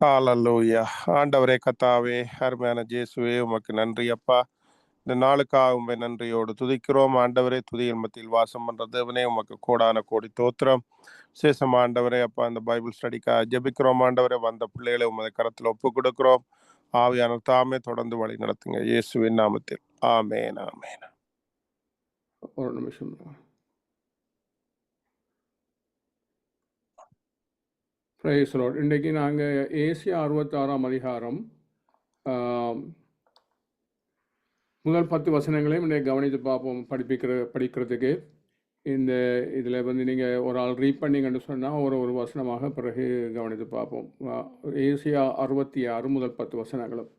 ஹalleluya. ஆண்டவரே கர்த்தாவே, அருமையான இயேசுவே, உமக்கு நன்றி அப்பா. இந்த நாளுக்காக உம்மை நன்றியோடு துதிக்கிறோம். ஆண்டவரே, துதியின் மத்தியில் வாசம் பண்ற தேவனே, உமக்கு கோடான கோடி தோத்திரம். விசேஷமா ஆண்டவரே அப்பா, இந்த பைபிள் ஸ்டடிக்காக ஜெபிக்கிறோம். ஆண்டவரே, வந்த பிள்ளைகளை உமது கரத்தில் ஒப்பு கொடுக்கிறோம். ஆவியான தாமே தொடர்ந்து வழி நடத்துங்க. இயேசுவின் நாமத்தில் ஆமேன், ஆமேன். ஒரு நிமிஷம். Praise Lord. இன்றைக்கு நாங்கள் ஏசியா 66ஆம் அதிகாரம் முதல் 10 வசனங்களையும் இன்றைக்கு கவனித்து பார்ப்போம். படிக்கிறதுக்கு இந்த இதில் நீங்கள் ஒரு ஆள் ரீட் பண்ணிங்கன்னு சொன்னால் ஒரு வசனமாக பிறகு கவனித்து பார்ப்போம். ஏசியா 66 முதல் 10 வசனங்களும்.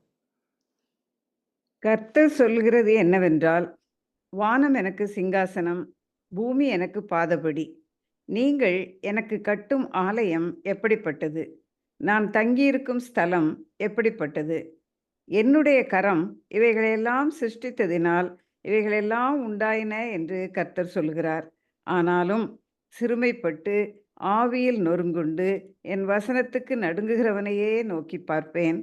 கர்த்தர் சொல்கிறது என்னவென்றால், வானம் எனக்கு சிங்காசனம், பூமி எனக்கு பாதபடி. நீங்கள் எனக்கு கட்டும் ஆலயம் எப்படிப்பட்டது? நான் தங்கியிருக்கும் ஸ்தலம் எப்படிப்பட்டது? என்னுடைய கரம் இவைகளெல்லாம் சிருஷ்டித்ததினால் இவைகளெல்லாம் உண்டாயின என்று கர்த்தர் சொல்கிறார். ஆனாலும் சிறுமைப்பட்டு ஆவியில் நொறுங்குண்டு என் வசனத்துக்கு நடுங்குகிறவனையே நோக்கி பார்ப்பேன்.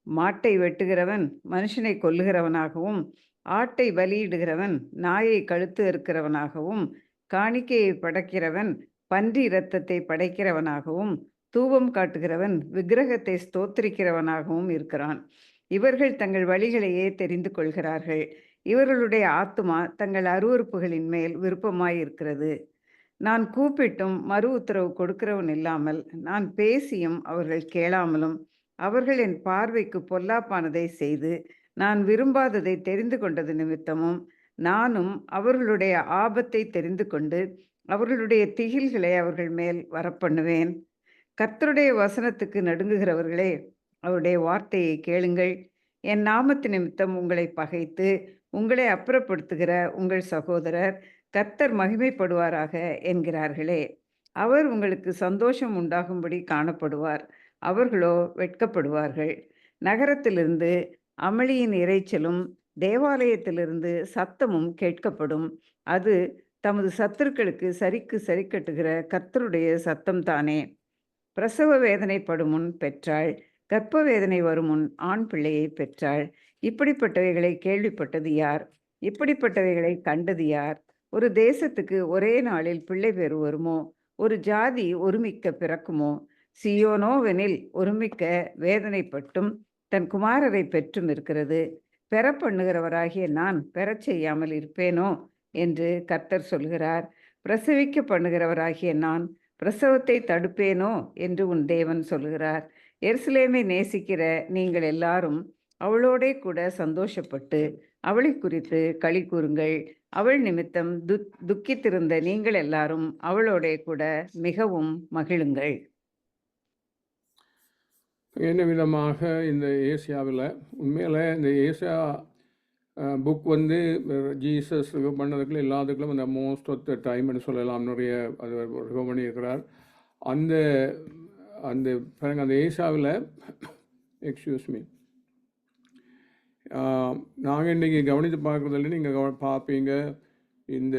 மாட்டை வெட்டுகிறவன் மனுஷனை கொல்லுகிறவனாகவும், ஆட்டை பலியிடுகிறவன் நாயை கழுத்து இருக்கிறவனாகவும், காணிக்கையை படைக்கிறவன் பன்றி இரத்தத்தை படைக்கிறவனாகவும், தூபம் காட்டுகிறவன் விக்கிரகத்தை ஸ்தோத்திரிக்கிறவனாகவும் இருக்கிறான். இவர்கள் தங்கள் வழிகளையே தெரிந்து கொள்கிறார்கள். இவர்களுடைய ஆத்துமா தங்கள் அருவருப்புகளின் மேல் விருப்பமாயிருக்கிறது. நான் கூப்பிட்டும் மறு உத்தரவு கொடுக்கிறவன் இல்லாமல், நான் பேசியும் அவர்கள் கேளாமலும், அவர்கள் என் பார்வைக்கு பொல்லாப்பானதை செய்து நான் விரும்பாததை தெரிந்து கொண்டது நிமித்தமும், நானும் அவர்களுடைய ஆபத்தை தெரிந்து கொண்டு அவர்களுடைய திகில்களை அவர்கள் மேல் வரப்பண்ணுவேன். கர்த்தருடைய வசனத்துக்கு நடுங்குகிறவர்களே, அவருடைய வார்த்தையை கேளுங்கள். என் நாமத்து நிமித்தம் உங்களை பகைத்து உங்களை அப்புறப்படுத்துகிற உங்கள் சகோதரர் கர்த்தர் மகிமைப்படுவாராக என்கிறார்களே. அவர் உங்களுக்கு சந்தோஷம் உண்டாகும்படி காணப்படுவார், அவர்களோ வெட்கப்படுவார்கள். நகரத்திலிருந்து அமளியின் இரைச்சலும் தேவாலயத்திலிருந்து சத்தமும் கேட்கப்படும். அது தமது சத்துருக்களுக்கு சரிக்கு சரி கட்டுகிற கர்த்தருடைய சத்தம் தானே. பிரசவ வேதனைப்படும் முன் பெற்றாள், கர்ப்ப வேதனை வரும் முன் ஆண் பிள்ளையை பெற்றாள். இப்படிப்பட்டவைகளை கேள்விப்பட்டது யார்? இப்படிப்பட்டவைகளை கண்டது யார்? ஒரு தேசத்துக்கு ஒரே நாளில் பிள்ளை பேறு வருமோ? ஒரு ஜாதி ஒருமிக்க பிறக்குமோ? சியோனோவெனில் ஒருமிக்க வேதனைப்பட்டும் தன் குமாரரை பெற்றும் இருக்கிறது. பெற பண்ணுகிறவராகிய நான் பெறச் செய்யாமல் இருப்பேனோ என்று கர்த்தர் சொல்கிறார். பிரசவிக்க பண்ணுகிறவராகிய நான் பிரசவத்தை தடுப்பேனோ என்று உன் தேவன் சொல்கிறார். எருசலேமை நேசிக்கிற நீங்கள் எல்லாரும் அவளோடே கூட சந்தோஷப்பட்டு அவளை குறித்து களி கூறுங்கள். அவள் நிமித்தம் துக்கித்திருந்த நீங்கள் எல்லாரும் அவளோடே கூட மிகவும் மகிழுங்கள். என்ன விதமாக இந்த ஏசியாவில் உண்மையில் இந்த ஏசியா புக் ஜீசஸ் பண்ணதுக்குள்ள எல்லாத்துக்குள்ள அந்த மோஸ்ட் ஆஃப் த டைம்னு சொல்லலாம். நிறைய அது ரிகவர் பண்ணியிருக்கிறார். அந்த அந்த பாருங்க, அந்த ஏசியாவில் எக்ஸ்கியூஸ்மி நாங்கள் இன்றைக்கி கவனித்து பார்க்குறதில்ல, நீங்கள் பார்ப்பீங்க. இந்த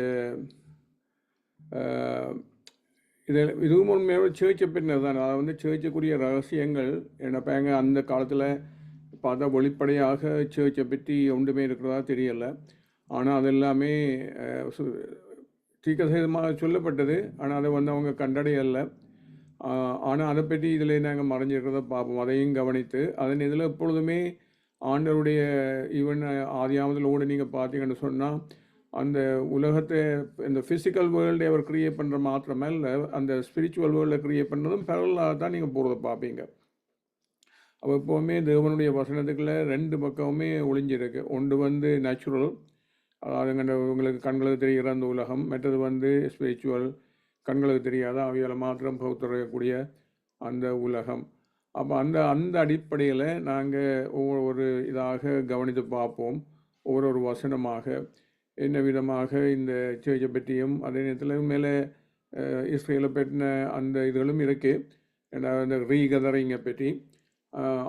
இதுவும் உண்மையாக சேர்ச்சை பின்னர் தான். அதை சேர்ச்சைக்குரிய ரகசியங்கள் என்னப்பாங்க அந்த காலத்தில் பார்த்தா வெளிப்படையாக சேர்ச்சை பற்றி ஒன்றுமே இருக்கிறதா தெரியலை. ஆனால் அது எல்லாமே தீர்க்கதரிசனமாக சொல்லப்பட்டது. ஆனால் அதை அவங்க கண்டடையலை. ஆனால் அதை பற்றி இதில் நாங்கள் மறைஞ்சிருக்கிறத பார்ப்போம். அதையும் கவனித்து அதன் இதில் எப்பொழுதுமே ஆண்டவருடைய ஈவன் ஆதியாமத்திலோடு நீங்கள் பார்த்தீங்கன்னு சொன்னால், அந்த உலகத்தை இந்த ஃபிசிக்கல் வேர்ல்டை அவர் க்ரியேட் பண்ணுற மாத்திரமல்ல, அந்த ஸ்பிரிச்சுவல் வேர்ல்டை க்ரியேட் பண்ணுறதும் பேரலாக தான் நீங்கள் போகிறத பார்ப்பீங்க. அப்போ எப்போவுமே தேவனுடைய வசனத்துக்குள்ளே 2 பக்கமுமே ஒளிஞ்சிருக்கு. ஒன்று நேச்சுரல், அதாவது உங்களுக்கு கண்களுக்கு தெரிகிற அந்த உலகம். மற்றது ஸ்பிரிச்சுவல், கண்களுக்கு தெரியாத அவையால் மாத்திரம் பகுத்தறியக்கூடிய அந்த உலகம். அப்போ அந்த அடிப்படையில் நாங்கள் ஒவ்வொரு இதாக கவனித்து பார்ப்போம். ஒவ்வொரு வசனமாக என்ன விதமாக இந்த சேர்ச்சை பற்றியும் அதே நேரத்தில் மேலே இஸ்ரேலை பற்றின அந்த இதுகளும் இருக்குது. ஏன்னா இந்த ரீகதரிங்கை பற்றி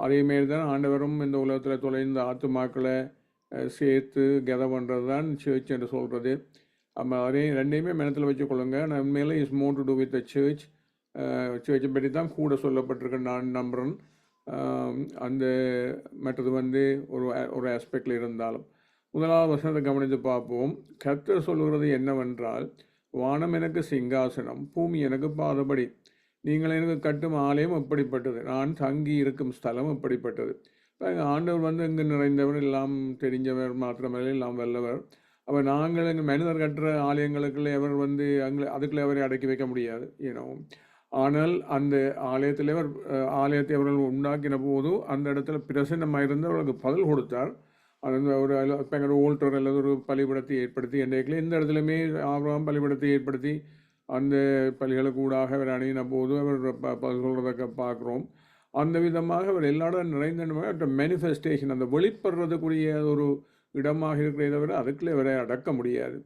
அதேமாரி தான் ஆண்டவரும் இந்த உலகத்தில் தொலைந்த ஆத்துமாக்களை சேர்த்து கெத பண்ணுறது தான் சர்ச் என்று சொல்கிறது. நம்ம அதே ரெண்டையுமே மனத்தில் வச்சுக்கொள்ளுங்க. நான் உண்மையிலே is more to do with the சர்ச்சை பற்றி தான் கூட சொல்லப்பட்டிருக்கு நான் நம்புகிறேன். அந்த மற்றது வந்து ஒரு ஆஸ்பெக்டில் இருந்தாலும் முதலாவது வசனத்தை கவனித்து பார்ப்போம். கர்த்தர் சொல்கிறது என்னவென்றால், வானம் எனக்கு சிங்காசனம், பூமி எனக்கு பாதபடி, நீங்கள் எனக்கு கட்டும் ஆலயம் எப்படிப்பட்டது, நான் தங்கி இருக்கும் ஸ்தலம் எப்படிப்பட்டது. ஆண்டவர் வந்து இங்கு நிறைந்தவர், எல்லாம் தெரிஞ்சவர் மாத்திரமல்ல, எல்லாம் வல்லவர். அப்போ நாங்கள் எங்கள் மனிதர் கட்டுற ஆலயங்களுக்குள்ளே அவர் வந்து அதுக்குள்ளே அவரை அடக்கி வைக்க முடியாது ஏனோ. ஆனால் அந்த ஆலயத்தில் அவர் ஆலயத்தை அவர்கள் உண்டாக்கின போது அந்த இடத்துல பிரசன்னமாக இருந்து அவர்களுக்கு பதில் கொடுத்தார். அது ஒரு இப்போ எங்களோட ஓல்டர் அல்லது ஒரு பலிபடத்தை ஏற்படுத்தி என்றைக்குள்ள எந்த இடத்துலையுமே ஆபிரகாம் பலிபடத்தை ஏற்படுத்தி அந்த பலிகளுக்கு ஊடாக அவர் அணியின போது அவர் பதில் சொல்கிறத பார்க்குறோம். அந்த விதமாக அவர் எல்லா இடம் நிறைந்த மேனிஃபெஸ்டேஷன், அந்த வெளிப்படுறதுக்குரிய ஒரு இடமாக இருக்கிறத தவிர அதுக்குள்ளே அவரை அடக்க முடியாது.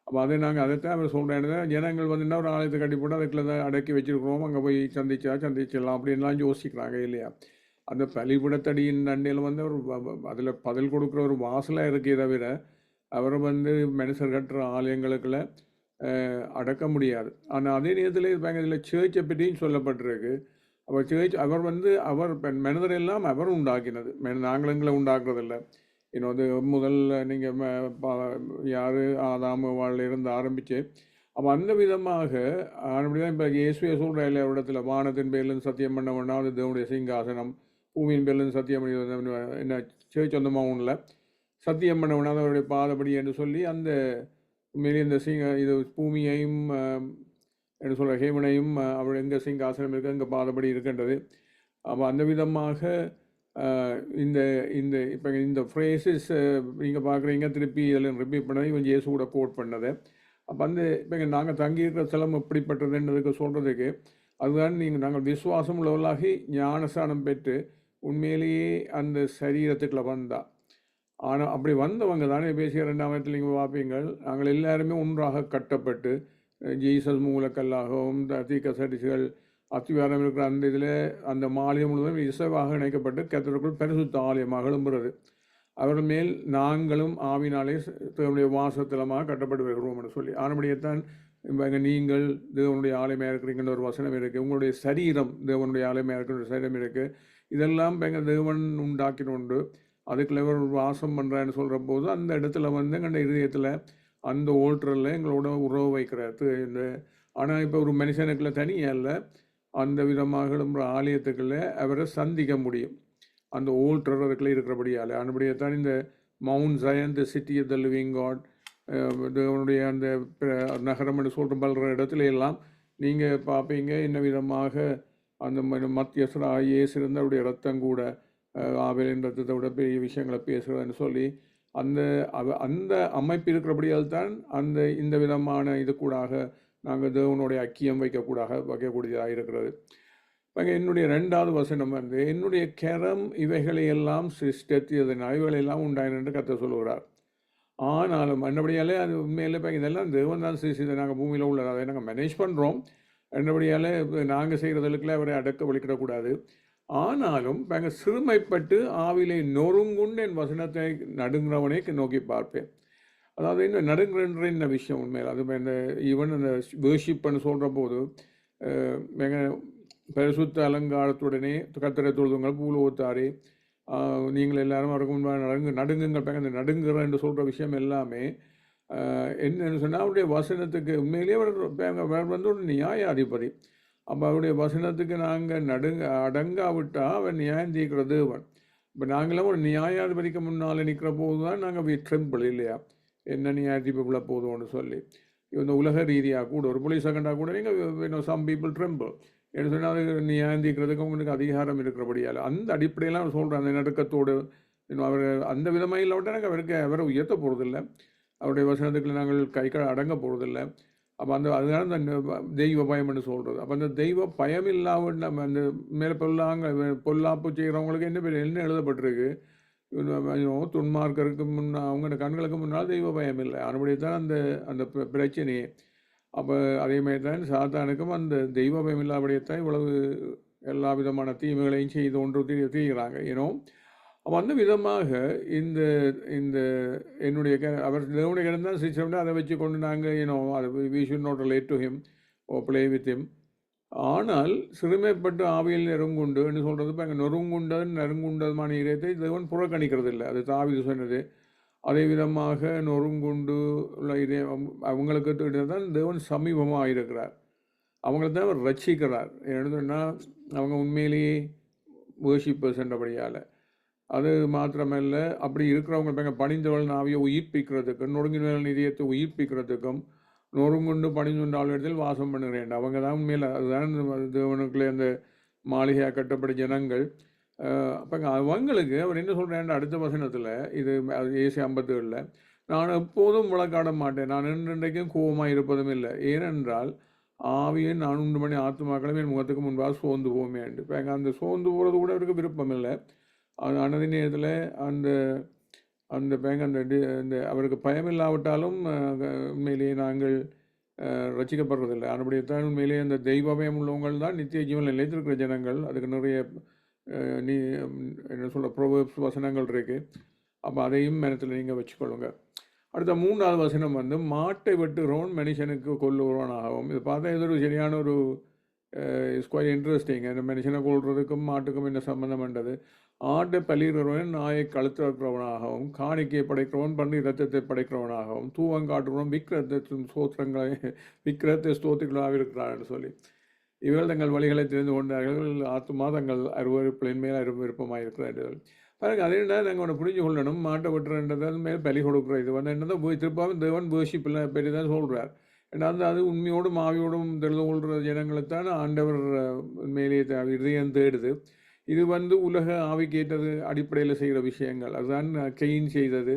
அப்போ அதை நாங்கள் அதைத்தான் அவர் சொல்கிறேன். ஜனங்கள் வந்து என்ன ஒரு ஆலயத்தை கட்டி போட்டு அதுக்குள்ள தான் அடக்கி வச்சுருக்கிறோம், அங்கே போய் சந்திச்சிடலாம் அப்படின்லாம் யோசிக்கிறாங்க இல்லையா. அந்த பலிபடத்தடியின் நண்டையில் வந்து அவர் அதில் பதில் கொடுக்குற ஒரு வாசலாக இருக்கே தவிர அவரை வந்து மனுஷர் கட்டுற ஆலயங்களுக்குள்ள அடக்க முடியாது. ஆனால் அதே நேரத்தில் இதில் சேர்ச்சை பற்றியும் சொல்லப்பட்டிருக்கு. அவர் சேர்ச் அவர் வந்து அவர் மனிதர் எல்லாம் அவர் உண்டாக்கினது, நாங்கள் எங்களை உண்டாக்குறதில்லை. இன்னொரு முதல்ல நீங்கள் யார் ஆதாம் வாழ்ல இருந்து ஆரம்பித்து அப்போ அந்த விதமாக அப்படிதான் இப்போ இயேசுவே சொல்கிற இல்லை ஒரு இடத்துல, வானத்தின் பேர்லேருந்து சத்தியம் பண்ண வேணா அது தேவனுடைய சிங்காசனம், பூமியின் பேர்லேருந்து சத்தியம் பண்ணி என்ன சேர்ச் சொந்தமாக ஒன்றில் சத்தியம் பண்ண வேணாது அவருடைய பாதப்படி என்று சொல்லி அந்த உண்மையிலே இந்த இது பூமியையும் என்ன சொல்கிற ஹேமனையும் அவர் எங்கே சிங்காசனம் இருக்குது எங்கே பாதப்படி இருக்கின்றது. அப்போ அந்த விதமாக இந்த இந்த இப்போ இந்த ஃப்ரேசஸ் நீங்கள் பார்க்குறீங்க, திருப்பி இதில் ரிப்பீட் பண்ணதை இவன் இயேசு கூட கோட் பண்ணதை. அப்போ அந்த இப்போ நாங்கள் தங்கியிருக்கிற ஸ்தலம் எப்படிப்பட்டதுன்றதுக்கு சொல்கிறதுக்கு அதுதான் நாங்கள் விசுவாசம் உள்ளவர்களாகி ஞானஸ்தானம் பெற்று உண்மையிலேயே அந்த சரீரத்துக்குள்ள வந்தால். ஆனால் அப்படி வந்தவங்க தானே பேசிய 2ஆம் இடத்துல நீங்கள் பார்ப்பீங்கள், நாங்கள் எல்லாருமே ஒன்றாக கட்டப்பட்டு ஜீசஸ் மூலக்கல்லாகவும் தீக்க சரிசுகள் அத்திவாரம் இருக்கிற அந்த இதில் அந்த மாலை முழுவதும் இசைவாக இணைக்கப்பட்டு கர்த்தருக்குள் பரிசுத்த ஆலயமாக எழும்புறது. அவர் மேல் நாங்களும் ஆவினாலே தேவனுடைய வாசத்தலமாக கட்டப்பட்டு வருகிறோம் என்று சொல்லி ஆனபடியத்தான் நீங்கள் தேவனுடைய ஆலயமாக இருக்கிறீங்கன்ற ஒரு வசனம் இருக்குது. உங்களுடைய சரீரம் தேவனுடைய ஆலயமாக இருக்கிற சரீரம் இருக்குது. இதெல்லாம் எங்கள் தேவன் உண்டாக்கினோண்டு அதுக்குள்ள ஒரு வாசம் பண்ணுறான்னு சொல்கிற போது அந்த இடத்துல வந்து எங்கள் இதயத்தில் அந்த ஓல்டரில் எங்களோட உறவு வைக்கிறாரு இந்த. ஆனால் இப்போ ஒரு மனுஷனுக்குள்ள தனியாக இல்லை, அந்த விதமாக ஆலயத்துக்குள்ள அவரை சந்திக்க முடியும் அந்த ஓல்டர் அதுக்குள்ளே இருக்கிறபடியால். அதுபடியத்தான் இந்த Mount Zion the city of the living God தேவனுடைய அந்த நகரம் என்று சொல்கிற பல்ற இடத்துல எல்லாம் நீங்கள் பார்ப்பீங்க என்ன விதமாக அந்த மத்தியஸ்தர் இயேசு இருந்த அவருடைய ரத்தம் கூட ஆபேலின் ரத்தத்தை விட பெரிய விஷயங்களை பேசுகிறதுன்னு சொல்லி அந்த அமைப்பு இருக்கிறபடியால் தான் இந்த விதமான இது கூடாக நாங்கள் தேவனுடைய ஐக்கியம் வைக்கக்கூடியதாக இருக்கிறது. இப்போ என்னுடைய 2வது வசனம் வந்து, என்னுடைய கரம் இவைகளை எல்லாம் சிருஷ்டித்ததினால் இவைகளெல்லாம் உண்டாயின என்று கர்த்தர் சொல்லுகிறார். ஆனாலும் அந்தபடியாலே அது உண்மையிலே இப்போ இதெல்லாம் தேவன் தான் சிருஷ்டித்தது, நாங்கள் பூமியில் உள்ளது, அதை நாங்கள் மேனேஜ் பண்ணுறோம். அந்தபடியாலே நாங்கள் செய்கிறதுக்குள்ளே அவரை அடக்க வலிக்கிடக்கூடாது. ஆனாலும் நாங்கள் சிறுமைப்பட்டு ஆவிலை நொறுங்குண்டு என் வசனத்தை நடுங்கிறவனே நோக்கி பார்ப்பேன். அதாவது இன்னும் நடுங்குற இந்த விஷயம் உண்மையில் அது இந்த ஈவன் அந்த வேர்ஷிப்னு சொல்கிற போது எங்கள் பரிசுத்த அலங்காரத்துடனே கர்த்தரை தொழுதுங்கள் பூலோத்தாரே நீங்கள் எல்லாரும் அவருக்கு முன்பாக நடுங்குங்கள். அந்த நடுங்குற என்று சொல்கிற விஷயம் எல்லாமே என்னன்னு சொன்னால் அவருடைய வசனத்துக்கு உண்மையிலேயே அவர் வந்து ஒரு நியாயாதிபதி. அப்போ அவருடைய வசனத்துக்கு நாங்கள் அடங்காவிட்டால் அவர் நியாயம் தீர்க்கிற தேவன். இப்போ நாங்களாம் ஒரு நியாயாதிபதிக்கு முன்னால் நிற்கிற போது தான் நாங்கள் ட்ரெம்பிள் இல்லையா, என்ன நியாயாதிபதிக்குள்ளே போதும்னு சொல்லி. இந்த உலக ரீதியாக கூட ஒரு போலீஸ் செகண்டாக கூட நீங்கள் சம் பீப்புள் ட்ரெம்பிள் என்று சொன்னால் அது நியாயம் தீர்க்கிறதுக்கு உங்களுக்கு அதிகாரம் இருக்கிறபடியால் அந்த அடிப்படையெல்லாம் அவர் சொல்கிறேன். அந்த நடுக்கத்தோடு அவர் அந்த விதமாக இல்லாவிட்டால் நாங்கள் அவரை உயர்த்த போகிறதில்லை, அவருடைய வசனத்துக்குள்ள நாங்கள் அடங்க போகிறதில்லை. அப்போ அதுதான் அந்த தெய்வ பயம்னு சொல்கிறது. அப்போ அந்த தெய்வ பயம் இல்லாமல் நம்ம அந்த மேலே பொல்லாப்பு செய்கிறவங்களுக்கு என்ன எழுதப்பட்டிருக்கு, துன்மார்க்கருக்கு அவங்க கண்களுக்கு முன்னால் தெய்வ பயம் இல்லை. அதுபடி தான் அந்த பிரச்சனையே. அப்போ அதே மாதிரி தான் சாத்தானுக்கும் அந்த தெய்வ பயம் இல்லாதபடியத்தான் இவ்வளவு எல்லா விதமான தீமைகளையும் செய்து ஒன்று தீர்கிறாங்க ஏனோ. அப்போ அந்த விதமாக இந்த அவர் தேவனுடைய இடம் தான் சிரிச்சோம்னா அதை வச்சு கொண்டு நாங்கள் அதை we should not relate to him or play with him. ஆனால் சிறுமைப்பட்டு ஆவியில் நெருங்குண்டு என்று சொல்கிறது இப்போ அங்கே நொறுங்குண்டது நெருங்குண்டதுமான இதயத்தை தேவன் புறக்கணிக்கிறது இல்லை. அது தாவீது சொன்னது. அதே விதமாக நொறுங்குண்டு உள்ள இதயம் அவங்களுக்கு தான் தேவன் சமீபமாக இருக்கிறார். அவங்கள தான் அவர் ரட்சிக்கிறார். ஏன்னு சொன்னால் அவங்க உண்மையிலேயே வேர்ஷிப்பர்ஸ் என்றபடியால். அது மாத்திரமல்ல, அப்படி இருக்கிறவங்க இப்போ பணிந்தவள் ஆவியை உயிர்ப்பிக்கிறதுக்கும் நொறுங்கினவள் இதயத்தை உயிர்ப்பிக்கிறதுக்கும் நொறுங்குண்டு பணிந்துண்ட ஆளுடத்தில் வாசம் பண்ணுகிறேன். அவங்க தான் உண்மையில் அதுதான் தேவனுக்குள்ளே அந்த மாளிகையாக கட்டப்பட்ட ஜனங்கள். அப்போ அவங்களுக்கு அவர் என்ன சொல்கிறேன் அடுத்த வசனத்தில், இது ஏசி 57, நான் எப்போதும் விளக்காட மாட்டேன், நான் இன்றைக்கும் கோபமாக இருப்பதும் இல்லை, ஏனென்றால் ஆவியை நான் உண்டு பண்ணி ஆத்மாக்களும் என் முகத்துக்கு முன்பாக சோர்ந்து போவேன். இப்போ அந்த சோர்ந்து போகிறது கூட அவருக்கு விருப்பம் இல்லை. அது அனதி நேரத்தில் அந்த அந்த பேங்க் அந்த அவருக்கு பயம் இல்லாவிட்டாலும் உண்மையிலேயே நாங்கள் ரசிக்கப்படுறதில்லை. அதுபடித்தான் உண்மையிலேயே அந்த தெய்வபயம் உள்ளவங்கள் தான் நித்திய ஜீவன் நிலைத்திருக்கிற ஜனங்கள். அதுக்கு நிறைய நீ என்ன சொல்கிற ப்ரோவர்ப்ஸ் வசனங்கள் இருக்குது. அப்போ அதையும் மனத்தில் நீங்கள் வச்சுக்கொள்ளுங்க. அடுத்த 3வது வசனம் வந்து மாட்டை வெட்டுகிறவன் மனுஷனுக்கு கொல்லுகிறவனாகவும். இது பார்த்தா இது ஒரு சரியான ஒரு இட்ஸ் குவைட் இன்ட்ரெஸ்டிங். அந்த மனுஷனை கொள்றதுக்கும் மாட்டுக்கும் என்ன சம்பந்தம் என்றது. ஆட்டை பலிகிறவன் நாயை கழுத்து வைக்கிறவனாகவும், காணிக்கையை படைக்கிறவன் பண்ணி இரத்தத்தை படைக்கிறவனாகவும், தூவங்காட்டுறவன் விக்கிரத்தின் சோத்திரங்களை விக்கிரத்தை ஸ்தோத்திரங்களாக இருக்கிறான்னு சொல்லி இவர்கள் தங்கள் வழிகளை தெரிந்து கொண்டார்கள். ஆத்மா தங்கள் அருவறுப்பின் மேல் விருப்பமாக இருக்கிறார்கள். பாருங்க, அதே என்ன நாங்கள் ஒன்று புரிஞ்சு கொள்ளணும். மாட்டை வெட்டுறன்றது அது மேலே பலி கொடுக்குற இது வந்து என்னதான் திருப்பாவும் தேவன் வேர்ஷிப்பில் பெரிய தான் சொல்கிறார். ஏன்னா அது உண்மையோடும் ஆவியோடும் தெரிந்து கொள்கிற ஜனங்களைத்தான் ஆண்டவர் உண்மையிலேயே இதயம் தேடுது. இது வந்து உலக ஆவிக்கேற்றது அடிப்படையில் செய்கிற விஷயங்கள். அதுதான் கெயின் செய்தது.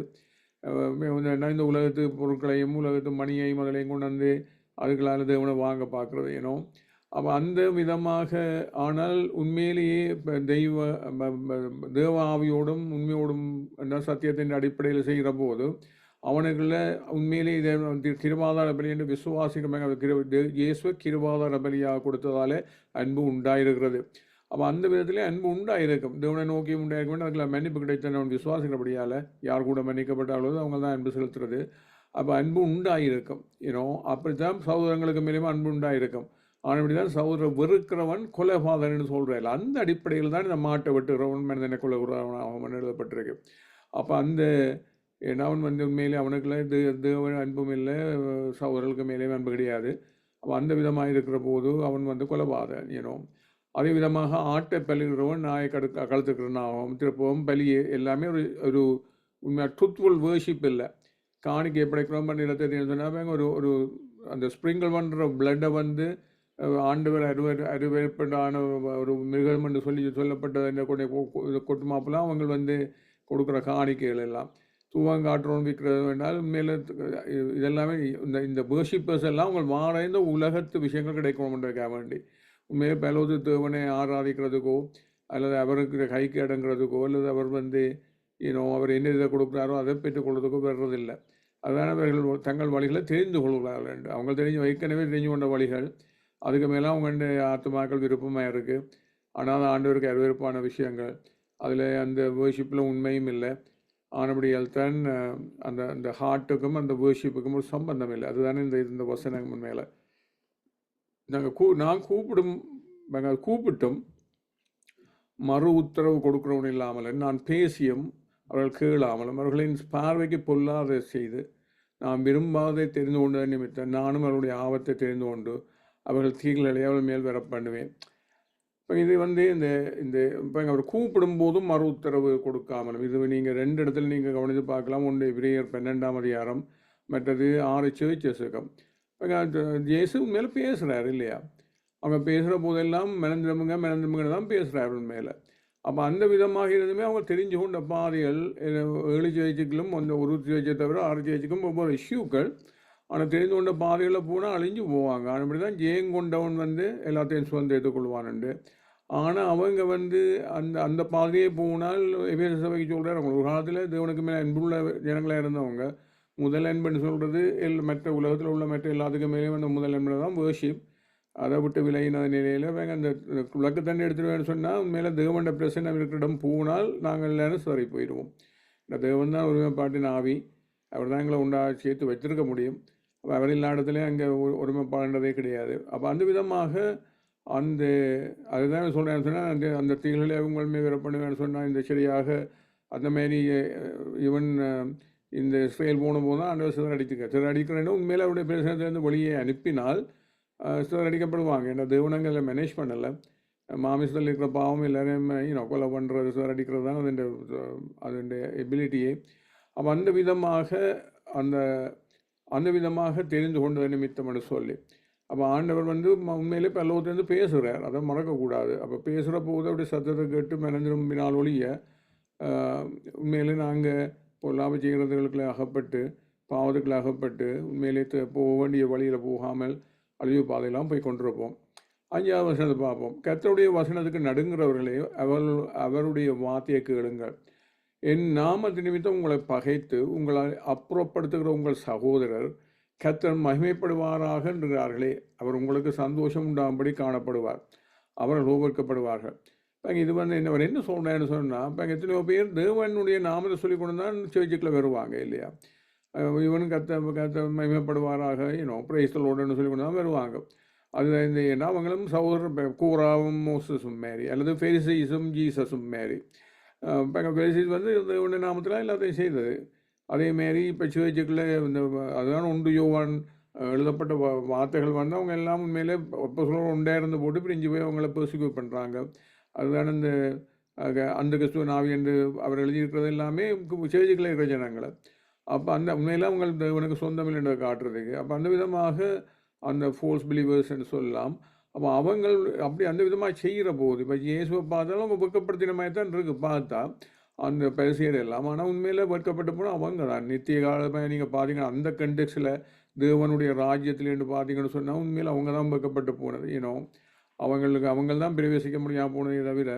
இந்த உலகத்து பொருட்களையும் உலகத்து மணியையும் முதலையும் கொண்டு வந்து அதுகளால் தேவனை வாங்க பார்க்குறது ஏனோ. அப்போ அந்த விதமாக ஆனால் உண்மையிலேயே தேவ ஆவியோடும் உண்மையோடும் என்ற சத்தியத்தின் அடிப்படையில் செய்கிற போது அவனுக்குள்ள உண்மையிலேயே இதை கிருபாதார பலி என்று விசுவாசிக்க இயேசுவை கிருபாதார பலியாக கொடுத்ததாலே அன்பு உண்டாயிருக்கிறது. அப்போ அந்த விதத்திலே அன்பு உண்டாயிருக்கும். தேவனை நோக்கி உண்டாயிருக்க வேண்டும். அதில் மன்னிப்பு கிடைத்த அவன் விசுவாசிக்கிறபடியால் யார் கூட மன்னிக்கப்பட்டாலோ அவங்க தான் அன்பு செலுத்துறது. அப்போ அன்பு உண்டாயிருக்கும். ஏன்னோ அப்படித்தான் சகோதரங்களுக்கு மேலேயும் அன்பு உண்டாயிருக்கும். ஆனால் இப்படி தான் சகோதரர் வெறுக்கிறவன் கொலைபாதகன்னு சொல்கிறாள். அந்த அடிப்படையில் தான் இந்த மாட்டை வெட்டுகிறவன் மனிதனை கொலைகிறவன் எழுதப்பட்டிருக்கு. அப்போ அந்த அவன் வந்து உண்மையிலே அவனுக்குள்ள தேவ அன்பும் இல்லை, சகோதரர்களுக்கு மேலேயும் அன்பு கிடையாது. அப்போ அந்த விதமாக இருக்கிற போது அவன் வந்து கொலைபாதகன் ஏனோ. அதே விதமாக ஆட்டை பலிகிறவன் நாயை கழுத்துக்கிறனாகவும் திருப்பவும் பலியே எல்லாமே ஒரு உண்மையாக ட்ரூத்ஃபுல் வேர்ஷிப் இல்லை. காணிக்கை படைக்கிறோம் பண்ணி இடத்தை சொன்னாங்க ஒரு அந்த ஸ்ப்ரிங்கிள் பண்ணுற பிளட்டை வந்து ஆண்டவர் அறுவடைப்பட்டான ஒரு மிருகம் என்று சொல்லப்பட்டது இந்த கொட்டு மாப்பிலாம் அவங்க வந்து கொடுக்குற காணிக்கைகள் எல்லாம் தூவங்காற்றோன்னு விற்கிறது வேண்டால் மேலே இதெல்லாமே இந்த வேர்ஷிப்பர்ஸ் எல்லாம் அவங்க மாறைந்த உலகத்து விஷயங்கள் கிடைக்கணுன்றதுக்காக வேண்டி உண்மையை பலவது தேவனை ஆராதிக்கிறதுக்கோ அல்லது அவருக்கு கைக்கு அடங்குறதுக்கோ அல்லது அவர் வந்து அவர் என்ன இதை கொடுக்குறாரோ அதை பெற்றுக்கொள்வதுக்கோ வர்றதில்லை. அதுதான் அவர்கள் தங்கள் வழிகளை தெரிந்து கொள்கிறார்கள். அவங்க ஏற்கனவே தெரிஞ்சு கொண்ட வழிகள். அதுக்கு மேலே அவங்க ஆத்மாக்கள் விருப்பமாக இருக்குது. ஆனால் அது ஆண்டவருக்கு அருவருப்பான விஷயங்கள். அதில் அந்த வேர்ஷிப்பில் உண்மையும் இல்லை. ஆனபடியால் தான் அந்த ஹார்ட்டுக்கும் அந்த வேர்ஷிப்புக்கும் ஒரு சம்பந்தம் இல்லை. அதுதானே இந்த வசனம் உண்மையில் நான் கூப்பிட்டும் மறு உத்தரவு கொடுக்குறவன் இல்லாமலும் நான் பேசியும் அவர்கள் கேளாமலும் அவர்களின் பார்வைக்கு பொல்லாத செய்து நான் விரும்பாததை தெரிந்து கொண்ட நிமித்தம் நானும் அவருடைய ஆபத்தை தெரிந்து கொண்டு அவர்கள் தீங்களை அவள் மேல் வர பண்ணுவேன். இப்போ இது வந்து இந்த இப்போ அவர் கூப்பிடும் போதும் மறு உத்தரவு கொடுக்காமலும் இது நீங்கள் 2 இடத்துல நீங்கள் கவனித்து பார்க்கலாம். ஒன்று எபிரேயர் 12ஆம் அதிகாரம், மற்றது 6 சர்ச்சஸுக்கும். இயேசு மேலே பேசுகிறார் இல்லையா? அவங்க பேசுகிற போதெல்லாம் மெனந்திரமுங்க தான் பேசுகிறார் உண்மையில். அப்போ அந்த விதமாக இருந்துமே அவங்க தெரிஞ்சு கொண்ட பாதைகள் 7 சேர்ச்சுக்களும் ஒரு சேர்ச்சை தவிர 6 சேர்ச்சுக்கும் ஒவ்வொரு இஷ்யூக்கள். ஆனால் தெரிந்து கொண்ட பாதைகளில் போனால் அழிஞ்சு போவாங்க. அப்படி தான் ஜெயங்கொண்டவன் வந்து எல்லாத்தையும் சுதந்திரம் எடுத்துக்கொள்வானுண்டு. ஆனால் அவங்க வந்து அந்த பாதையே போனால் எவ்வேறு சபைக்கு சொல்கிறார். அவங்க ஒரு காலத்தில் தேவனுக்கு மேலே அன்புள்ள ஜனங்களாக இருந்தவங்க முதல் அன்புன்னு சொல்கிறது மற்ற உலகத்தில் உள்ள மற்ற எல்லாத்துக்கும் மேலேயும் அந்த முதல் அன்பு தான் வேர்ஷிப். அதை விட்டு விலகின நிலையில் அந்த விளக்கு தண்ணி எடுத்துகிட்டு சொன்னால் உண்மையில தேவண்ட பிரசன்ன இருக்கிற இடம் போனால் நாங்கள் எல்லாரும் சரி போயிடுவோம். இந்த தேவன் தான் ஒருமைப்பாட்டின் ஆவி. அவர் தான் எங்களை சேர்த்து வச்சிருக்க முடியும். அப்போ அவர் இல்லாத இடத்துல அங்கே ஒருமைப்பாடுன்றதே கிடையாது. அப்போ அந்த விதமாக அந்த அதுதான் சொல்கிறேன்னு சொன்னால் அந்த தீகளை உங்கள் மீது வரப்படுவேன்னு சொன்னால் இந்த சரியாக அந்த மாதிரி ஈவன் இந்த இஸ்ரேல் போன போது தான் ஆண்டவர் சிதறடித்துக்க சிதறடிக்கிறேன்னு உண்மையில் அவருடைய பிரச்சனையிலேருந்து வெளியே அனுப்பினால் சிதறடிக்கப்படுவாங்க. ஏன்னா தேவனங்களை மேனேஜ் பண்ணலை. மாமிசத்தில் இருக்கிற பாவம் எல்லாரையும் கொலை பண்ணுறது சிதறடிக்கிறது தான் அதனுடைய எபிலிட்டியே. அப்போ அந்த விதமாக தெரிந்து கொண்டது நிமித்தம் என்று சொல்லி அப்போ ஆண்டவர் உண்மையிலே பல்லவத்திலேருந்து பேசுகிறார். அதை மறக்கக்கூடாது. அப்போ பேசுகிற போது அப்படி சத்தத்தை கேட்டு மெனஞ்சிரும்பினால் ஒழிய உண்மையிலே நாங்கள் பொல்லாமல் செய்கிறதுகளுக்குள்ள அகப்பட்டு பாவத்துக்குள்ள அகப்பட்டு உண்மையிலே போக வேண்டிய வழியில் போகாமல் அழிவு பாதையெல்லாம் போய் கொண்டிருப்போம். 5வது வசனத்தை பார்ப்போம். கர்த்தருடைய வசனத்துக்கு நடுங்கிறவர்களே அவருடைய வார்த்தையை கேளுங்கள். என் நாமத்து நிமித்தம் உங்களை பகைத்து உங்களை அப்புறப்படுத்துகிற உங்கள் சகோதரர் கர்த்தர் மகிமைப்படுவாராக என்கிறார்களே, அவர் உங்களுக்கு சந்தோஷம் உண்டாகும்படி காணப்படுவார், அவர்கள் ஊக்குவிக்கப்படுவார்கள். இப்போ இது அவர் என்ன சொல்கிறேன்னு சொன்னால், இப்போ எத்தனையோ பேர் தேவனுடைய நாமத்தை சொல்லி கொண்டு தான் சேர்ச்சுக்குள்ள வருவாங்க இல்லையா. இவனும் கர்த்தர் மகிமைப்படுவாராக பிரைஸ்தலோடுன்னு சொல்லி கொண்டு தான் வருவாங்க. அது இந்த அவங்களும் சகோதரர் கூராவும் மோசஸும் மாரி அல்லது ஃபெரிசீஸும் ஜீசஸும் மாரி. இப்போ ஃபெரிசீஸ் தேவனுடைய நாமத்தில் எல்லாத்தையும் செய்தது. அதேமாரி இப்போ சேர்ச்சுக்குள்ளே இந்த அதுதான் 1 யோவான் எழுதப்பட்ட வார்த்தைகள் அவங்க எல்லாம் உண்மையிலே இப்போ சொல்ல உண்டாயிருந்து போட்டு பிரிஞ்சு போய் அவங்கள பெர்சிக்யூட் பண்ணுறாங்க. அதுதான் இந்த அந்த கிறிஸ்துவ நாவி என்று அவர் எழுதியிருக்கிறது எல்லாமே சேர்ச்சுக்குள்ளே இருக்கிற ஜனங்களை. அப்போ அந்த உண்மையில அவங்க தேவனுக்கு சொந்தம் இல்லைன்றதை காட்டுறதுக்கு. அப்போ அந்த விதமாக அந்த ஃபோல்ஸ் பிலீவர்ஸ் என்று சொல்லலாம். அப்போ அவங்கள் அப்படி அந்த விதமாக செய்கிற போது இப்போ இயேசுவை பார்த்தாலும் அவங்க வெட்கப்படுத்தின மாதிரி தான் இருக்குது பார்த்தா அந்த பரிசேயர் எல்லாம். ஆனால் உண்மையில் வெட்கப்பட்டு போனால் அவங்க தான் நித்திய காலமாக நீங்கள் பார்த்தீங்கன்னா அந்த கண்டெக்ஸில் தேவனுடைய ராஜ்யத்திலேருந்து பார்த்தீங்கன்னு சொன்னால் உண்மையில் அவங்க தான் வெட்கப்பட்டு போனது. அவங்க தான் பிரவேசிக்க முடியாமல் போனதே தவிர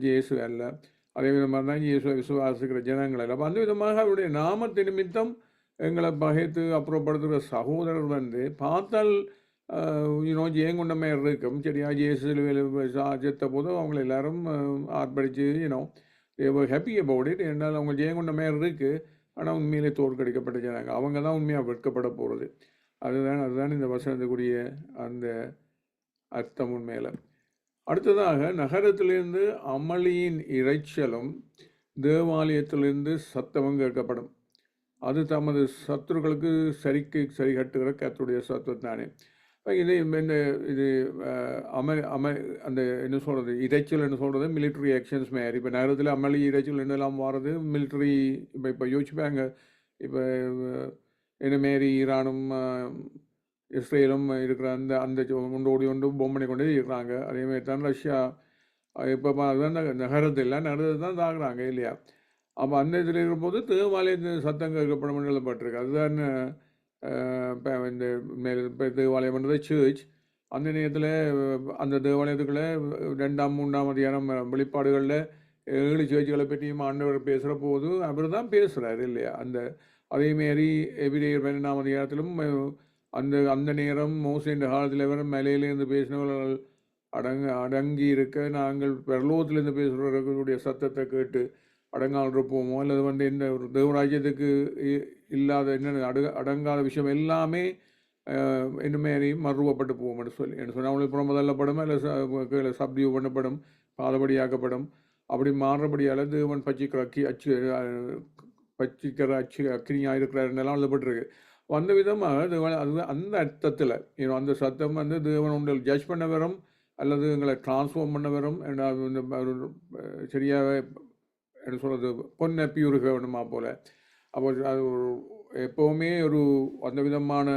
இயேசு அல்ல. அதே விதமாக தான் இயேசுவை விசுவாசிக்கிற ஜனங்கள் அல்ல. அப்போ அந்த விதமாக அவருடைய நாமத்து நிமித்தம் எங்களை பகைத்து அப்புறப்படுத்துகிற சகோதரர் பார்த்தால் ஜெயங்கொண்ட மாதிரி இருக்கும். சரியா இயேசு செத்த போதும் அவங்கள எல்லாரும் ஆர்ப்பரித்து ஹாப்பி அபவுட் இட். என்னால் அவங்க ஜெயங்கொண்ட மாதிரி இருக்குது. ஆனால் உண்மையிலே தோற்கடிக்கப்பட்ட ஜனங்க அவங்க தான் உண்மையாக வெட்கப்பட போகிறது. அதுதான் இந்த வசனத்துக்குரிய அந்த அர்த்தம் உண்மையில். அடுத்ததாக நகரத்திலிருந்து அமளியின் இறைச்சலும் தேவாலயத்திலிருந்து சத்தமும் கேட்கப்படும். அது தமது சத்துருக்களுக்கு சரி கட்டுகிற கர்த்தருடைய சத்தம் தானே. இது அந்த என்ன சொல்கிறது இறைச்சல் என்ன சொல்கிறது மிலிட்ரி ஆக்ஷன்ஸ் மாதிரி. இப்போ நகரத்தில் அமளி இறைச்சல் என்னெல்லாம் வாரது மிலிட்ரி. இப்போ யோசிப்பாங்க இப்போ என்ன மாரி ஈரானும் இஸ்ரேலும் இருக்கிற அந்த ஓடி பொம்பனை கொண்டே இருக்கிறாங்க. அதேமாதிரி தான் ரஷ்யா இப்போ அதுதான் நகரத்தில் தான் தாக்குறாங்க இல்லையா. அப்போ அந்த இதில் இருக்கும்போது தேவாலய சத்தம் கேட்கப்படும் எழுதப்பட்டிருக்கு. அதுதான் இப்போ இந்த இப்போ தேவாலயம் பண்ணுறது சர்ச். அந்த நேரத்தில் அந்த தேவாலயத்துக்குள்ளே 2ஆம் 3ஆம் அதிகாரம் வெளிப்பாடுகளில் 7 சேர்ச்சுகளை பற்றியும் ஆண்டவர் பேசுகிற போது அவர் தான் பேசுகிறார் இல்லையா. அதேமாரி எபிரேயர் 12ஆம் அதிகாரத்திலும் அந்த நேரம் மோசேன்ற காலத்தில் வர மலையிலேருந்து பேசினவர்கள் அடங்கி இருக்க நாங்கள் பரலோகத்திலேருந்து பேசுகிறவர்களுடைய சத்தத்தை கேட்டு அடங்கால் இருப்போமோ அல்லது இந்த ஒரு தேவராஜ்யத்துக்கு இல்லாத என்ன அடங்காத விஷயம் எல்லாமே என்ன மாரி மறுவப்பட்டு போவோம்னு சொல்லி சொன்னால் அவங்களுக்கு புறம்பதல்லப்படும் இல்லை சப்டியூ பண்ணப்படும் பாதபடியாக்கப்படும். அப்படி மாறுறபடியால் தேவன் பச்சிக்கிற அக்கினியாக இருக்கிறாருன்னெல்லாம் எழுதப்பட்டிருக்கு. அந்த விதமாக தேவன் அந்த அர்த்தத்தில் அந்த சத்தம் தேவன் உங்களை ஜட்ஜ் பண்ண வரும் அல்லது எங்களை டிரான்ஸ்ஃபார்ம் பண்ண வரும். சரியாக என்ன சொல்கிறது பொன்னை பியூரிஃபை வேணுமா போல். அப்போ அது எப்போவுமே அந்த விதமான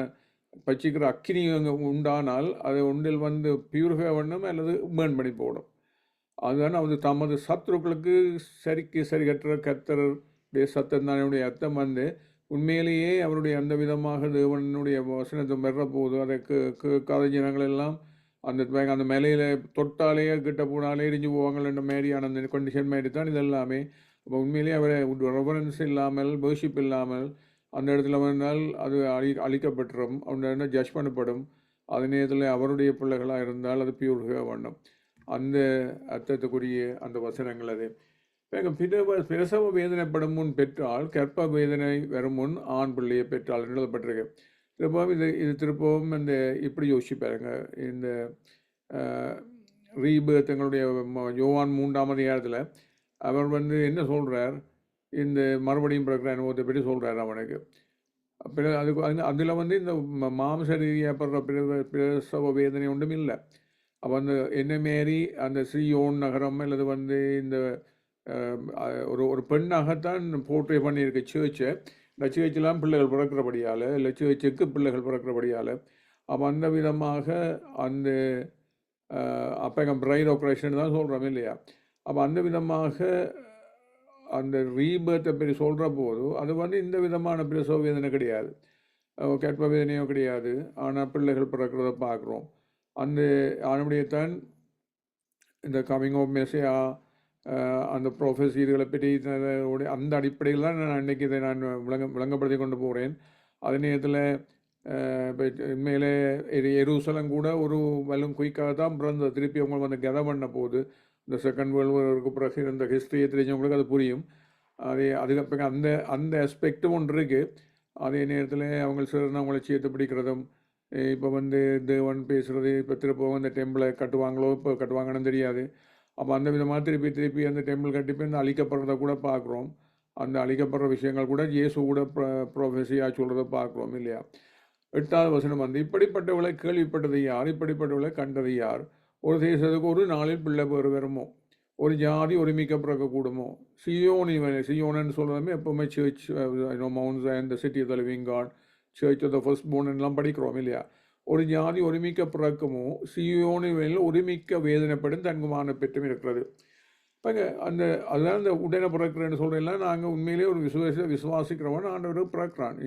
பச்சிக்கிற அக்கினி உண்டானால் அது ஒன்றில் பியூரிஃபை பண்ணணும் அல்லது பேர்ன் பண்ணி போடும். அதுதான் தமது சத்துருக்களுக்கு சரி கட்டுற கர்த்தருடைய சத்தம் தானுடைய அர்த்தம். உண்மையிலேயே அவருடைய அந்த விதமாக தேவனுடைய வசனத்தை மெற போது அதை கேட்காத ஜனங்கள் எல்லாம் அந்த மேலையில் தொட்டாலேயே கிட்ட போனாலே எரிஞ்சு போவாங்கன்ற மாதிரியான அந்த கண்டிஷன் மாதிரி தான் இதெல்லாமே. அப்போ உண்மையிலேயே அவரை ரெஃபரன்ஸ் இல்லாமல் வேர்ஷிப் இல்லாமல் அந்த இடத்துல வந்தால் அது அழிக்கப்பட்டுரும். அவங்க ஜட்ஜ் பண்ணப்படும். அதே நேரத்தில் அவருடைய பிள்ளைகளாக இருந்தால் அது பியூர்ஃபை பண்ணும். அந்த அர்த்தத்துக்குரிய அந்த வசனங்கள் அது. பிரசவ வேதனைப்படும் முன் பெற்றால் கற்ப வேதனை வரும் முன் ஆண் பிள்ளையை பெற்றால் எழுதப்பட்டிருக்கு. திருப்பவும் இது திருப்பவும் இப்படி யோசிப்பாருங்க. ரீபர்த் எங்களுடைய யோவான் 3ஆம் அதிகாரத்தில் அவர் என்ன சொல்கிறார், இந்த மறுபடியும் பிறக்கிற அனுபவத்தை பற்றி சொல்கிறார் அவனுக்கு. அதுக்கு அதில் இந்த மாம்ச ரீதியாக பிரசவ வேதனை ஒன்றும் இல்லை. அப்போ என்ன மாரி அந்த சியோன் நகரம் அல்லது இந்த ஒரு பெண்ணாகத்தான் போர்ட்ரே பண்ணியிருக்கு சேர்ச்சை. இந்த சேர்ச்செல்லாம் பிள்ளைகள் பிறக்கிறபடியால், இல்லை சேர்ச்சுக்கு பிள்ளைகள் பிறக்கிறபடியால், அப்போ அந்த விதமாக அந்த அப்போ எங்கள் பிரைட் ஆப்ரேஷன் தான் சொல்கிறோம் இல்லையா. அப்போ அந்த விதமாக அந்த ரீபர்த்தை பற்றி சொல்கிற போது அது இந்த விதமான பிரசவ வேதனை கிடையாது, கற்ப வேதனையோ கிடையாது. ஆனால் பிள்ளைகள் பிறக்கிறத பார்க்குறோம். அந்த அதனுடையத்தான் இந்த கமிங் ஆஃப் மெசேயா அந்த ப்ரொஃபஸி இதுகளை பற்றி அந்த அடிப்படையில் தான் நான் இன்றைக்கி இதை நான் விளங்கப்படுத்தி கொண்டு போகிறேன். அதே நேரத்தில் இப்போ உண்மையிலே எருசலம் கூட ஒரு வலும் குயிக்காக தான் பிறந்தது. திருப்பி அவங்க கதை பண்ண போது இந்த செகண்ட் வேர்ல்டு வாருக்கு பிறகு இந்த ஹிஸ்ட்ரியை தெரிஞ்சவங்களுக்கு அது புரியும். அதுக்கப்புறம் அந்த ஆஸ்பெக்டும் ஒன்று இருக்குது. அதே நேரத்தில் அவங்க சிறந்த அவங்கள சேர்த்து பிடிக்கிறதும், இப்போ தேவன் பேசுகிறது, இப்போ திருப்ப அந்த டெம்பிளை கட்டுவாங்களோ இப்போ கட்டுவாங்கன்னு தெரியாது. அப்போ அந்த விதமாக திருப்பி அந்த டெம்பிள் கட்டிப்போ இந்த அழிக்கப்படுறத கூட பார்க்குறோம். அந்த அழிக்கப்படுற விஷயங்கள் கூட இயேசு கூட ப்ரொஃபஸியாக சொல்கிறத பார்க்குறோம் இல்லையா. 8வது வசனம் இப்படிப்பட்டவளை கேள்விப்பட்டது யார், இப்படிப்பட்டவளை கண்டது யார்? ஒரு தேசத்துக்கு ஒரு நாளில் பிள்ளை பேர் வருமோ, ஒரு ஜாதி ஒருமிக்க பிறக்கக்கூடுமோ? சியோன்னு சொல்கிறதுமே எப்போவுமே சர்ச், மவுண்ட் இந்த city of the living God, church of the firstborn எல்லாம் படிக்கிறோம் இல்லையா. ஒரு ஜாதி ஒருமிக்க பிறக்குமோ, சியோனில் ஒருமிக்க வேதனைப்படும் தங்குமான பெற்றும் இருக்கிறது. இப்போ அதுதான் இந்த உடனே பிறக்கிறேன்னு சொல்கிறேன். நாங்கள் உண்மையிலே ஒரு விசுவாசிக்கிறவன் ஆண்டவர் பிறக்கிறான்.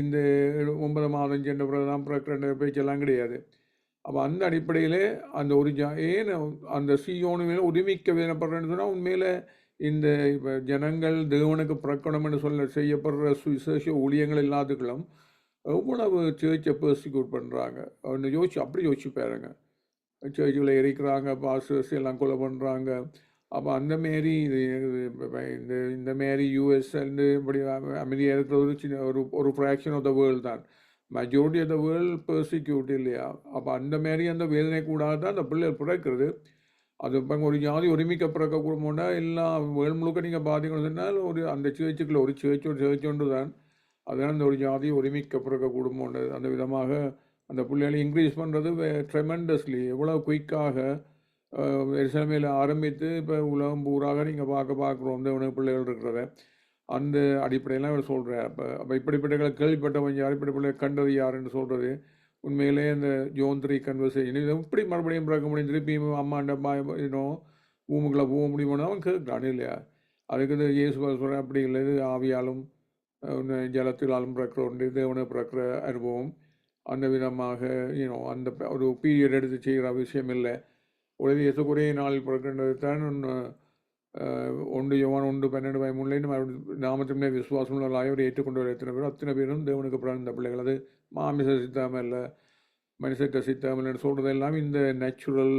இந்த 9 மாதம் சென்ற பிறகு தான் பிறக்கிற பேச்செல்லாம் கிடையாது. அப்போ அந்த அடிப்படையிலே அந்த ஒரு ஏன் அந்த சியோனு மேலே ஒருமிக்க வேதனைப்படுறேன்னு சொன்னால், உண்மையில் இந்த இப்போ ஜனங்கள் தேவனுக்கு பிறக்கணும்னு செய்யப்படுற சுவிசேஷ ஊழியங்கள் எல்லாத்துக்களும் எவ்வளவு சேர்ச்சை பெர்சிக்யூட் பண்ணுறாங்க. அப்படி யோசிச்சு பாருங்க. சேர்ச்சுகளை எரிக்கிறாங்க, பாஸ்டர்ஸ் எல்லாம் கொலை பண்ணுறாங்க. அப்போ அந்த மாரி இந்த மாரி யூஎஸ் இப்படி அமைதியாக இருக்கிற ஒரு சின்ன ஒரு ஃப்ராக்ஷன் ஆஃப் த வேர்ல்டு தான். Majority of the world persecute இல்லையா. அப்போ அந்த மாரி அந்த வேதனை கூடாது தான் அந்த பிள்ளைகள் பிறக்கிறது. அது இப்போ ஒரு ஜாதி ஒருமிக்க பிறக்க கூடமோண்டா எல்லாம் வேர்ல்டு முழுக்க நீங்கள் பார்த்தீங்கன்னு சொன்னால் அந்த சேர்ச்சுக்குள்ள ஒரு சேர்ச் ஒன்று தான். அதுதான் அந்த ஒரு ஜாதி ஒருமிக்க பிறக்க கூடுமோன்றது. அந்த விதமாக அந்த பிள்ளைகளை இன்க்ரீஸ் பண்ணுறது ட்ரெமெண்டஸ்லி எவ்வளோ குயிக்காக எருசலேமில் ஆரம்பித்து இப்போ உலகம் பூராக நீங்கள் பார்க்குறோம் தேவனுக்கு பிள்ளைகள் இருக்கிறத. அந்த அடிப்படையெல்லாம் அவர் சொல்கிறார். அப்போ இப்படிப்பட்ட கேள்விப்பட்டவன் யார், இப்படிப்பட்ட கண்டது யாருன்னு சொல்கிறது உண்மையிலே அந்த ஜோன் 3 கன்வர்சேஷன். இதை இப்படி மறுபடியும் பிறக்க முடியும், திருப்பியும் அம்மாண்ட பூமுக்குள்ளே போக முடியுமோன்னு அவன் கேட்குறான் இல்லையா. அதுக்கு இயேசு சொல்கிறேன், அப்படி இல்லை, இது ஆவியாலும் ஜலத்திலாலும் பிறக்கிற ஒன்று, தேவனை பிறக்கிற அனுபவம். அந்த விதமாக அந்த ஒரு பீரியட் எடுத்து செய்கிற விஷயம் இல்லை. ஒரே நாளில் பிறக்கின்றது தான் 1 யோவான் 1:12 நாமத்திலே விசுவாசம் ஆயவர் ஏற்றுக்கொண்டு எத்தனை பேர், அத்தனை பேரும் தேவனுக்கு பிறந்த பிள்ளைகள். அது மாமிச சித்தாமல் இல்லை, மனுஷத்த சித்தாமல்னு சொல்கிறதெல்லாம் இந்த நேச்சுரல்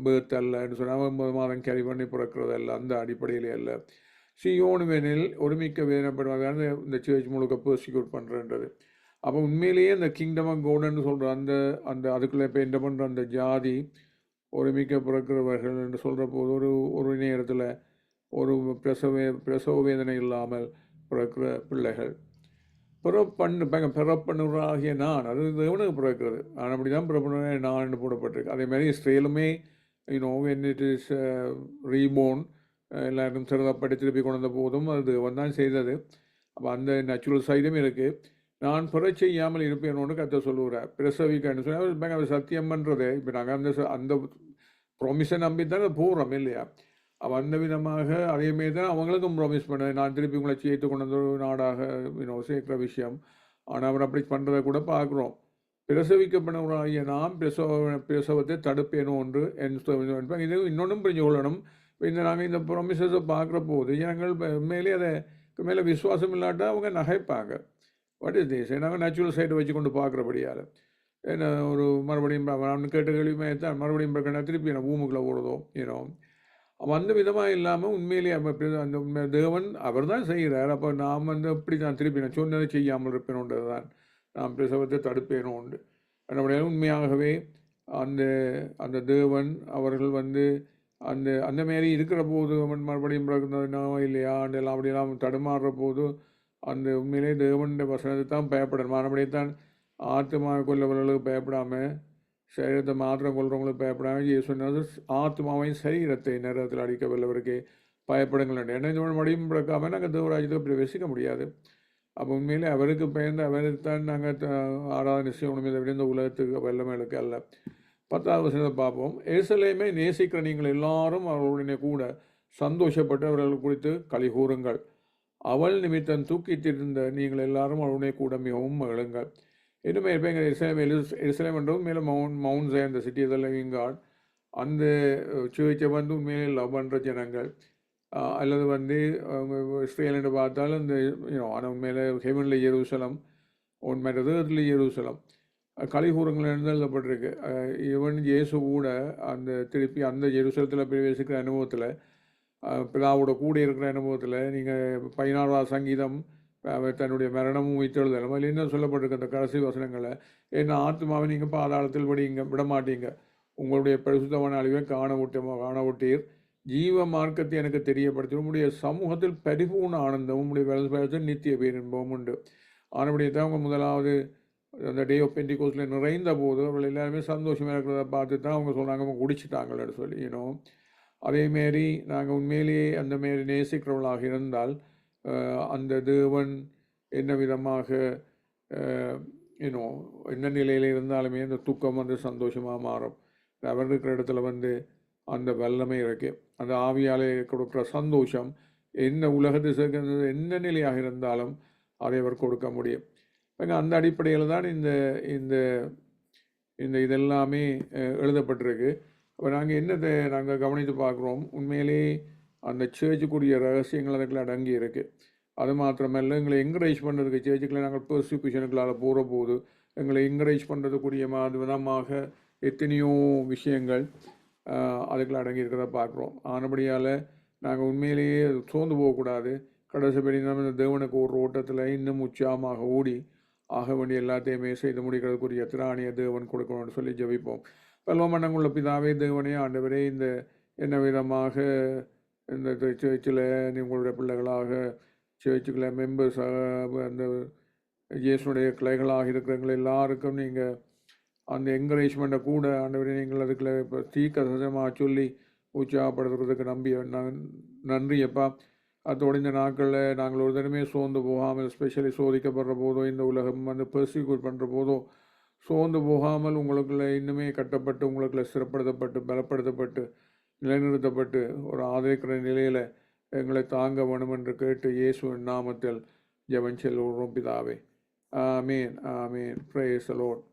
பேர்த் அல்லன்னு சொன்னால் 9 மாதம் கேரி பண்ணி பிறக்கிறதல்ல, அந்த அடிப்படையிலே அல்ல. சியோனுவெனில் ஒருமிக்க வேதனைப்படுவதான இந்த சேர்ச் முழுக்க பெர்சிக்யூட் பண்ணுறன்றது. அப்போ உண்மையிலேயே அந்த கிங்டம் ஆஃப் கோடுன்னு சொல்கிற அந்த அதுக்குள்ளே இப்போ என்ன பண்ணுற அந்த ஜாதி ஒருமிக்க பிறக்கிறவர்கள் என்று சொல்கிற போது ஒரு நேரத்தில் ஒரு பிரசவ வேதனை இல்லாமல் பிறக்கிற பிள்ளைகள் பிறப்பண்ணுறாகிய நான், அது தேவனுக்கு பிறக்கிறது. ஆனால் அப்படி தான் பிறப்பண்ணு நான் போடப்பட்டிருக்கு. அதேமாதிரி இஸ்ரேலுமே when it is ரீபோர்ன் எல்லாருக்கும் சிறதப்படி திருப்பி கொண்ட போதும் அது தேவன் தான் செய்தது. அப்போ அந்த நேச்சுரல் சைடும் இருக்குது. நான் பிற செய்யாமல் இருப்பேனோன்னு கத்த சொல்லுகிறார். பிரசவிக்கன்னு சொன்னால் அவர் சத்தியம் பண்ணுறது. இப்போ நாங்கள் அந்த ப்ராமிஸை நம்பி தான் போகிறோம் இல்லையா. அப்போ அந்த விதமாக அதேமாரி தான் அவங்களுக்கும் ப்ராமிஸ் பண்ணேன், நான் திருப்பி உங்களை சேர்த்து கொண்டு வந்து ஒரு நாடாக சேர்க்குற விஷயம். ஆனால் அவர் அப்படி பண்ணுறதை கூட பார்க்குறோம். பிரசவிக்கப்பட்டவராகிய நாம் பிரசவத்தை தடுப்பேனோ ஒன்று இது இன்னொன்றும் புரிஞ்சு கொள்ளணும். நாங்கள் இந்த ப்ராமிசஸை பார்க்குற போது ஜனங்கள் மேலே அதை மேலே விசுவாசம் இல்லாட்டா அவங்க நகைப்பாங்க. What is this? நாங்கள் நேச்சுரல் சைடை வச்சு கொண்டு பார்க்குறபடியால் ஏன்னா ஒரு மறுபடியும் நான் கேட்ட கேள்வியுமே தான் மறுபடியும் பார்க்கணும், திருப்பி நான் பூமுக்குள்ளே ஓடுதோ அந்த விதமாக இல்லாமல் உண்மையிலேயே அந்த தேவன் அவர் தான் செய்கிறார். அப்போ நாம் எப்படி நான் திருப்பி நான் சொன்னதை செய்யாமல் இருப்பேனோன்றது தான் நான் பிரசவத்தை தடுப்பேனோ உண்டு. நம்முடைய உண்மையாகவே அந்த அந்த தேவன் அவர்கள் அந்த அந்த மாரி இருக்கிற போது அவன் மறுபடியும் பிறகுனோ இல்லையா எல்லாம் அப்படியெல்லாம் தடுமாறுற போது அந்த உண்மையிலே தேவனுடைய வசனத்தை தான் பயப்படணும். மறுபடியும் ஆத்மா கொல்லவர்களுக்கு பயப்படாமல் சரீரத்தை மாத்திரம் கொள்றவங்களுக்கு பயப்படாமல் இயேசு ஆத்மாவையும் சரீரத்தை நேரத்தில் அடிக்க வல்லவருக்கு பயப்படுங்கள். ஏன்னா இந்த மறுபடியும் பிறக்காமல் நாங்கள் தேவராஜ்யத்தை பிரவேசிக்க முடியாது. அப்போ உண்மையிலே அவருக்கு பயந்து அவருக்கு தான் நாங்கள் ஆராதனை செய்யணுமே தவிர இந்த உலகத்துக்கு வல்லமைகளுக்கு அல்ல. 10வது வசனத்தை பார்ப்போம். எருசலேமை நேசிக்கிற நீங்கள் எல்லாரும் அவர்களுடைய கூட சந்தோஷப்பட்டு அவர்கள் குறித்து களி கூறுங்கள். அவள் நிமித்தம் தூக்கிட்டிருந்த நீங்கள் எல்லாரும் அவளுடைய கூட மிகவும் மகிழுங்கள். இன்னுமே இப்போ எங்கள் எருசலேம் என்றதும் மேலே mount Zion the city of living God. அந்த சர்ச்சை உண்மையிலே லவ் பண்ணுற ஜனங்கள் அல்லது இஸ்ரேல் பார்த்தால் இந்த ஆனால் உண்மையிலே ஹெவன்ல ஜெருசலம் உண்மையிறது அதில் ஜெருசலம் கலிகூரங்கள் எழுதப்பட்டிருக்கு. இவன் இயேசு கூட அந்த திருப்பி அந்த ஜெருசலத்தில் பிரவேசிக்கிற அனுபவத்தில் பிதாவோட கூட இருக்கிற அனுபவத்தில் நீங்கள் 16வது சங்கீதம் தன்னுடைய மரணமும் உயிர்த்தெழுதலும் அதில் என்ன சொல்லப்பட்டிருக்கு அந்த கடைசி வசனங்களை, என்ன ஆத்மாவை நீங்கள் பாதாளத்தில் விட மாட்டீங்க, உங்களுடைய பரிசுத்தமான அழிவை காணவிட்டீர், ஜீவ மார்க்கத்தை எனக்கு தெரியப்படுத்தி உங்களுடைய சமூகத்தில் பரிபூர்ண ஆனந்தம் உங்களுடைய வேலை நித்திய பேரின்பமும் உண்டு. ஆனபடியே தான் அவங்க முதலாவது அந்த டே ஆஃப் பெண்டிகோஸ்டில் நிறைந்த போது அவர்கள் எல்லாருமே சந்தோஷமாக இருக்கிறத பார்த்து தான் அவங்க சொன்னாங்க அவங்க குடிச்சிட்டாங்கன்னு சொல்லி. அதேமாரி நாங்கள் உண்மையிலேயே அந்த மாரி நேசிக்கிறவர்களாக இருந்தால் அந்த தேவன் என்ன விதமாக என்ன நிலையில் இருந்தாலுமே அந்த துக்கம் சந்தோஷமாக மாறும். அவர் இருக்கிற இடத்துல அந்த வல்லமை இருக்குது. அந்த ஆவியாலே கொடுக்குற சந்தோஷம் என்ன உலகத்தை சேர்க்கிறது என்ன நிலையாக இருந்தாலும் அதை அவர் கொடுக்க முடியும். அந்த அடிப்படையில் தான் இந்த இந்த இந்த இதெல்லாமே எழுதப்பட்டிருக்கு. அப்போ நாங்கள் என்னத்தை நாங்கள் கவனித்து பார்க்குறோம், உண்மையிலே அந்த சேர்ச்சுக்குரிய ரகசியங்கள் அதுக்குள்ள அடங்கி இருக்குது. அது மாத்திரமல்ல எங்களை என்கரேஜ் பண்ணுறதுக்கு சேர்ச்சுக்களை நாங்கள் பெர்சிக்யூஷனுக்களால் போகிற போது எங்களை என்கரேஜ் பண்ணுறதுக்குரிய விதமாக எத்தனையோ விஷயங்கள் அதுக்குள்ள அடங்கி இருக்கிறத பார்க்குறோம். ஆனபடியால் நாங்கள் உண்மையிலேயே சோர்ந்து போகக்கூடாது. கடைசிப்படி நம்ம இந்த தேவனுக்கு ஒரு ஓட்டத்தில் இன்னும் உற்சாகமாக ஓடி ஆக வேண்டிய எல்லாத்தையுமே செய்து முடிக்கிறதுக்குரிய திராணிய தேவன் கொடுக்கணும்னு சொல்லி ஜெபிப்போம். பல்லவமண்டங்குள்ள பிதாவே தேவனே ஆண்டவரே, இந்த என்ன விதமாக இந்த சேர்ச்சில் உங்களுடைய பிள்ளைகளாக சேர்ச்சுக்களை மெம்பர்ஸாக அந்த இயேசுடைய கிளைகளாக இருக்கிறவங்க எல்லாருக்கும் நீங்கள் அந்த என்கரேஜ்மெண்ட்டை கூட ஆண்டவரே நீங்கள் அதுக்குள்ள இப்போ தீர்க்கமாக சொல்லி உற்சாகப்படுத்துறதுக்கு நன்றி அப்பா. அதோடு இந்த நாட்களில் நாங்கள் ஒரு தினமே சோர்ந்து போகாமல், ஸ்பெஷலி சோதிக்கப்படுற போதோ இந்த உலகம் பெர்சிக்யூட் பண்ணுற போதோ சோர்ந்து போகாமல் உங்களுக்குள்ள இன்னுமே கட்டப்பட்டு உங்களுக்குள்ள சிறப்படுத்தப்பட்டு பலப்படுத்தப்பட்டு நிலைநிறுத்தப்பட்டு ஒரு ஆதரிக்கிற நிலையில் எங்களை தாங்க வேணும் என்று கேட்டு இயேசுவின் நாமத்தில் ஜெபம் செல்லுகிறோம் பிதாவே. ஆமீன் ஆமீன். Praise the Lord.